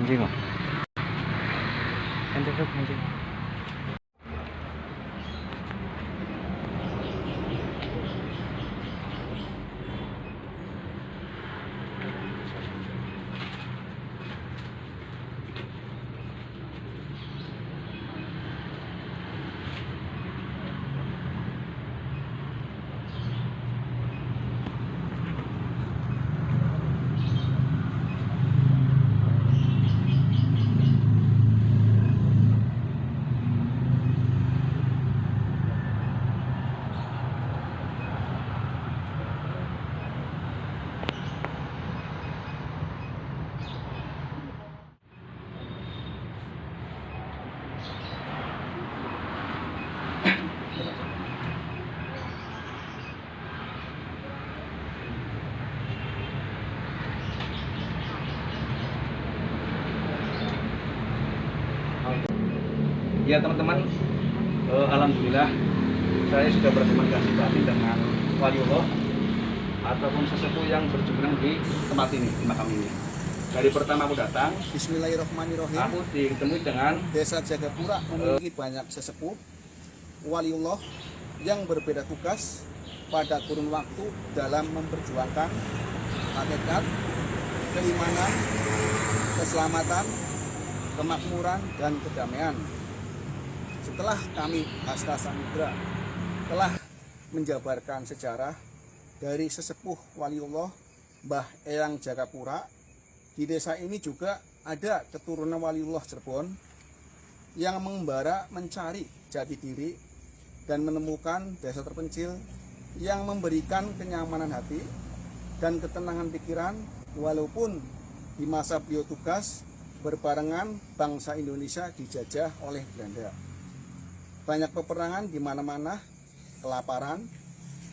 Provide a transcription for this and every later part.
anjing mah. Anjing anjing. Ya teman-teman, alhamdulillah saya sudah berkomunikasi tadi dengan waliullah ataupun sesepuh yang berjuang di tempat ini, di makam ini. Dari pertama aku datang, Bismillahirrahmanirrahim. aku ditemui dengan Desa Jagapura memiliki banyak sesepuh waliullah yang berbeda tugas pada kurun waktu dalam memperjuangkan hakikat, keimanan, keselamatan, kemakmuran, dan kedamaian. Setelah kami Hasta Samudra telah menjabarkan sejarah dari sesepuh waliullah Mbah Eyang Jagapura, di desa ini juga ada keturunan waliullah Cirebon yang mengembara mencari jati diri dan menemukan desa terpencil yang memberikan kenyamanan hati dan ketenangan pikiran walaupun di masa beliau tugas berbarengan bangsa Indonesia dijajah oleh Belanda. Banyak peperangan di mana-mana, kelaparan,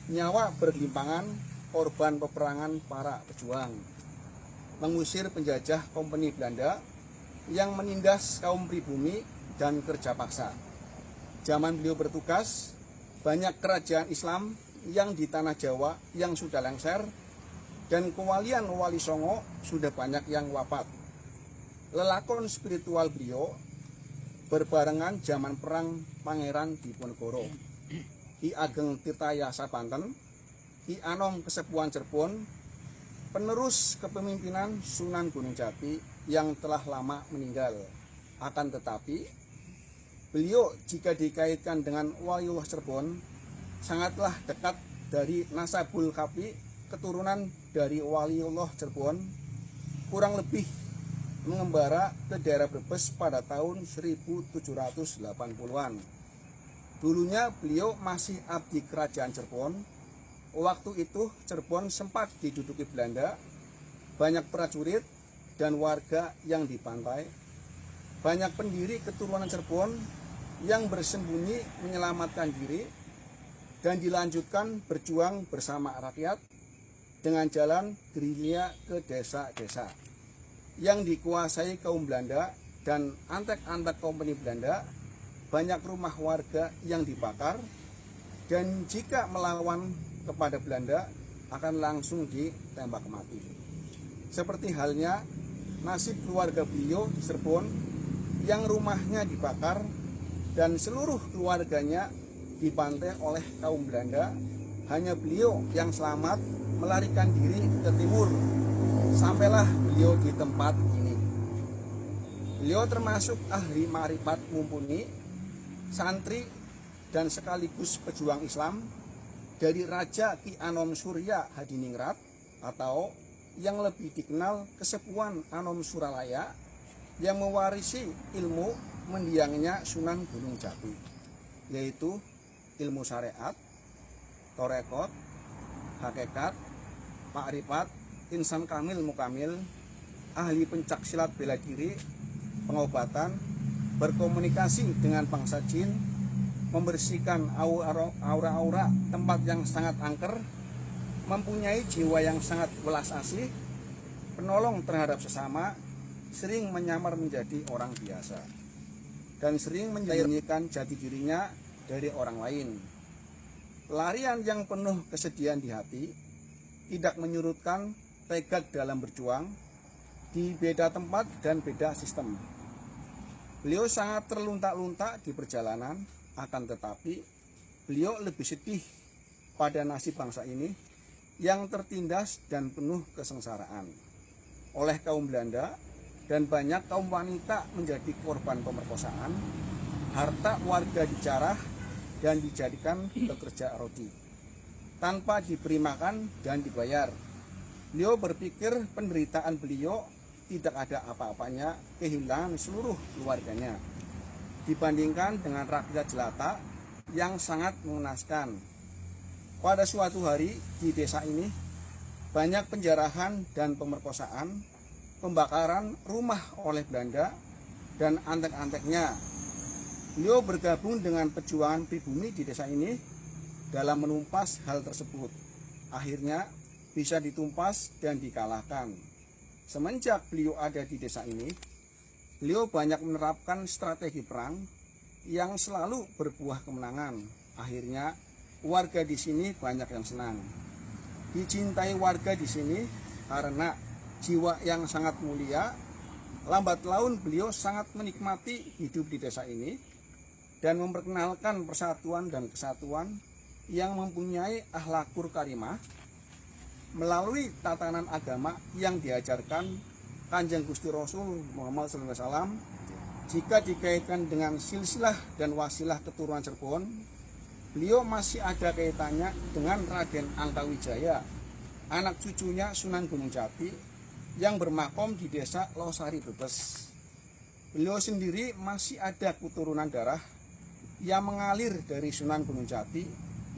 nyawa bergelimpangan, korban peperangan para pejuang. Mengusir penjajah kompeni Belanda yang menindas kaum pribumi dan kerja paksa. Zaman beliau bertugas, banyak kerajaan Islam yang di tanah Jawa yang sudah lengser, dan kewalian Wali Songo sudah banyak yang wafat. Lelakon spiritual beliau berbarengan zaman perang Pangeran Diponegoro, Ki Ageng Tirtayasa Banten, Ki Anom Kesepuhan Cirebon, penerus kepemimpinan Sunan Gunung Jati yang telah lama meninggal. Akan tetapi, beliau jika dikaitkan dengan waliullah Cirebon, sangatlah dekat dari nasabul kapi, keturunan dari waliullah Cirebon, kurang lebih mengembara ke daerah Brebes pada tahun 1780-an. Dulunya beliau masih abdi kerajaan Cirebon. Waktu itu Cirebon sempat diduduki Belanda, banyak prajurit dan warga yang dipantai. Banyak pendiri keturunan Cirebon yang bersembunyi menyelamatkan diri dan dilanjutkan berjuang bersama rakyat dengan jalan gerilya ke desa-desa yang dikuasai kaum Belanda dan antek-antek kompeni Belanda. Banyak rumah warga yang dibakar dan jika melawan kepada Belanda akan langsung ditembak mati. Seperti halnya nasib keluarga beliau di Cirebon yang rumahnya dibakar dan seluruh keluarganya dibantai oleh kaum Belanda. Hanya beliau yang selamat melarikan diri ke timur. Sampailah beliau di tempat ini. Beliau termasuk ahli ma'rifat mumpuni, santri dan sekaligus pejuang Islam dari Raja Ki Anom Surya Hadiningrat atau yang lebih dikenal Kesepuhan Anom Suralaya yang mewarisi ilmu mendiangnya Sunan Gunung Jati, yaitu ilmu syariat, torekot, hakikat, ma'rifat, insan kamil mukamil, ahli pencak silat bela diri, pengobatan, berkomunikasi dengan bangsa jin, membersihkan aura-aura tempat yang sangat angker, mempunyai jiwa yang sangat welas asih, penolong terhadap sesama, sering menyamar menjadi orang biasa, dan sering menyembunyikan jati dirinya dari orang lain. Pelarian yang penuh kesedihan di hati, tidak menyurutkan tekad dalam berjuang, di beda tempat dan beda sistem. Beliau sangat terlunta-lunta di perjalanan, akan tetapi beliau lebih sedih pada nasib bangsa ini yang tertindas dan penuh kesengsaraan oleh kaum Belanda, dan banyak kaum wanita menjadi korban pemerkosaan, harta warga dijarah dan dijadikan pekerja rodi tanpa diberi makan dan dibayar. Beliau berpikir penderitaan beliau tidak ada apa-apanya, kehilangan seluruh keluarganya dibandingkan dengan rakyat jelata yang sangat mengenaskan. Pada suatu hari di desa ini banyak penjarahan dan pemerkosaan, pembakaran rumah oleh Belanda dan antek-anteknya. Beliau bergabung dengan perjuangan pribumi di desa ini dalam menumpas hal tersebut. Akhirnya bisa ditumpas dan dikalahkan. Semenjak beliau ada di desa ini, beliau banyak menerapkan strategi perang yang selalu berbuah kemenangan. Akhirnya warga di sini banyak yang senang. Dicintai warga di sini karena jiwa yang sangat mulia. Lambat laun beliau sangat menikmati hidup di desa ini dan memperkenalkan persatuan dan kesatuan yang mempunyai akhlakul karimah melalui tatanan agama yang diajarkan Kanjeng Gusti Rasul Muhammad SAW. Jika dikaitkan dengan silsilah dan wasilah keturunan Cirebon, beliau masih ada kaitannya dengan Raden Angkawijaya, anak cucunya Sunan Gunung Jati yang bermakom di desa Losari Brebes. Beliau sendiri masih ada keturunan darah yang mengalir dari Sunan Gunung Jati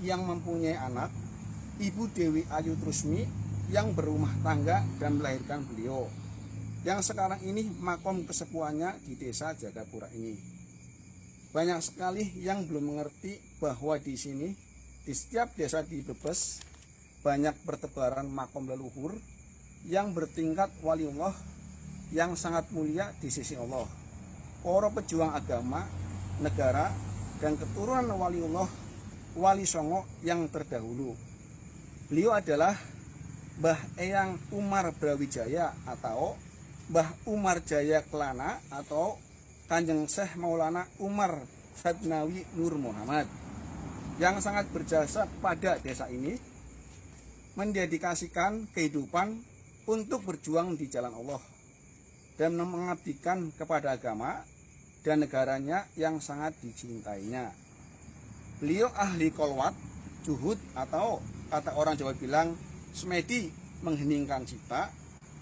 yang mempunyai anak, Ibu Dewi Ayu Trusmi, yang berumah tangga dan melahirkan beliau, yang sekarang ini makom kesepuhannya di desa Jagapura ini. Banyak sekali yang belum mengerti bahwa di sini, di setiap desa di Brebes, banyak bertebaran makom leluhur yang bertingkat waliullah yang sangat mulia di sisi Allah. Para pejuang agama, negara, dan keturunan waliullah, wali songo yang terdahulu. Beliau adalah Mbah Eyang Umar Brawijaya atau Mbah Umar Jaya Kelana atau Kanjeng Syekh Maulana Umar Sadnawi Nur Muhammad, yang sangat berjasa pada desa ini, mendedikasikan kehidupan untuk berjuang di jalan Allah dan mengabdikan kepada agama dan negaranya yang sangat dicintainya. Beliau ahli kolwat, juhud atau kata orang Jawa bilang semedi, mengheningkan cipta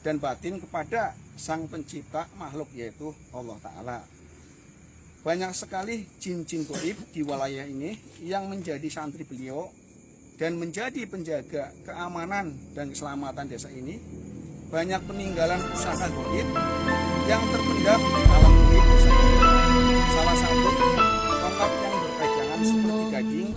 dan batin kepada sang pencipta makhluk, yaitu Allah Ta'ala. Banyak sekali jin-jin goib di wilayah ini yang menjadi santri beliau dan menjadi penjaga keamanan dan keselamatan desa ini. Banyak peninggalan pusaka goib yang terpendam di alam goib desa ini. Salah satu tongkat yang berpegangan seperti gading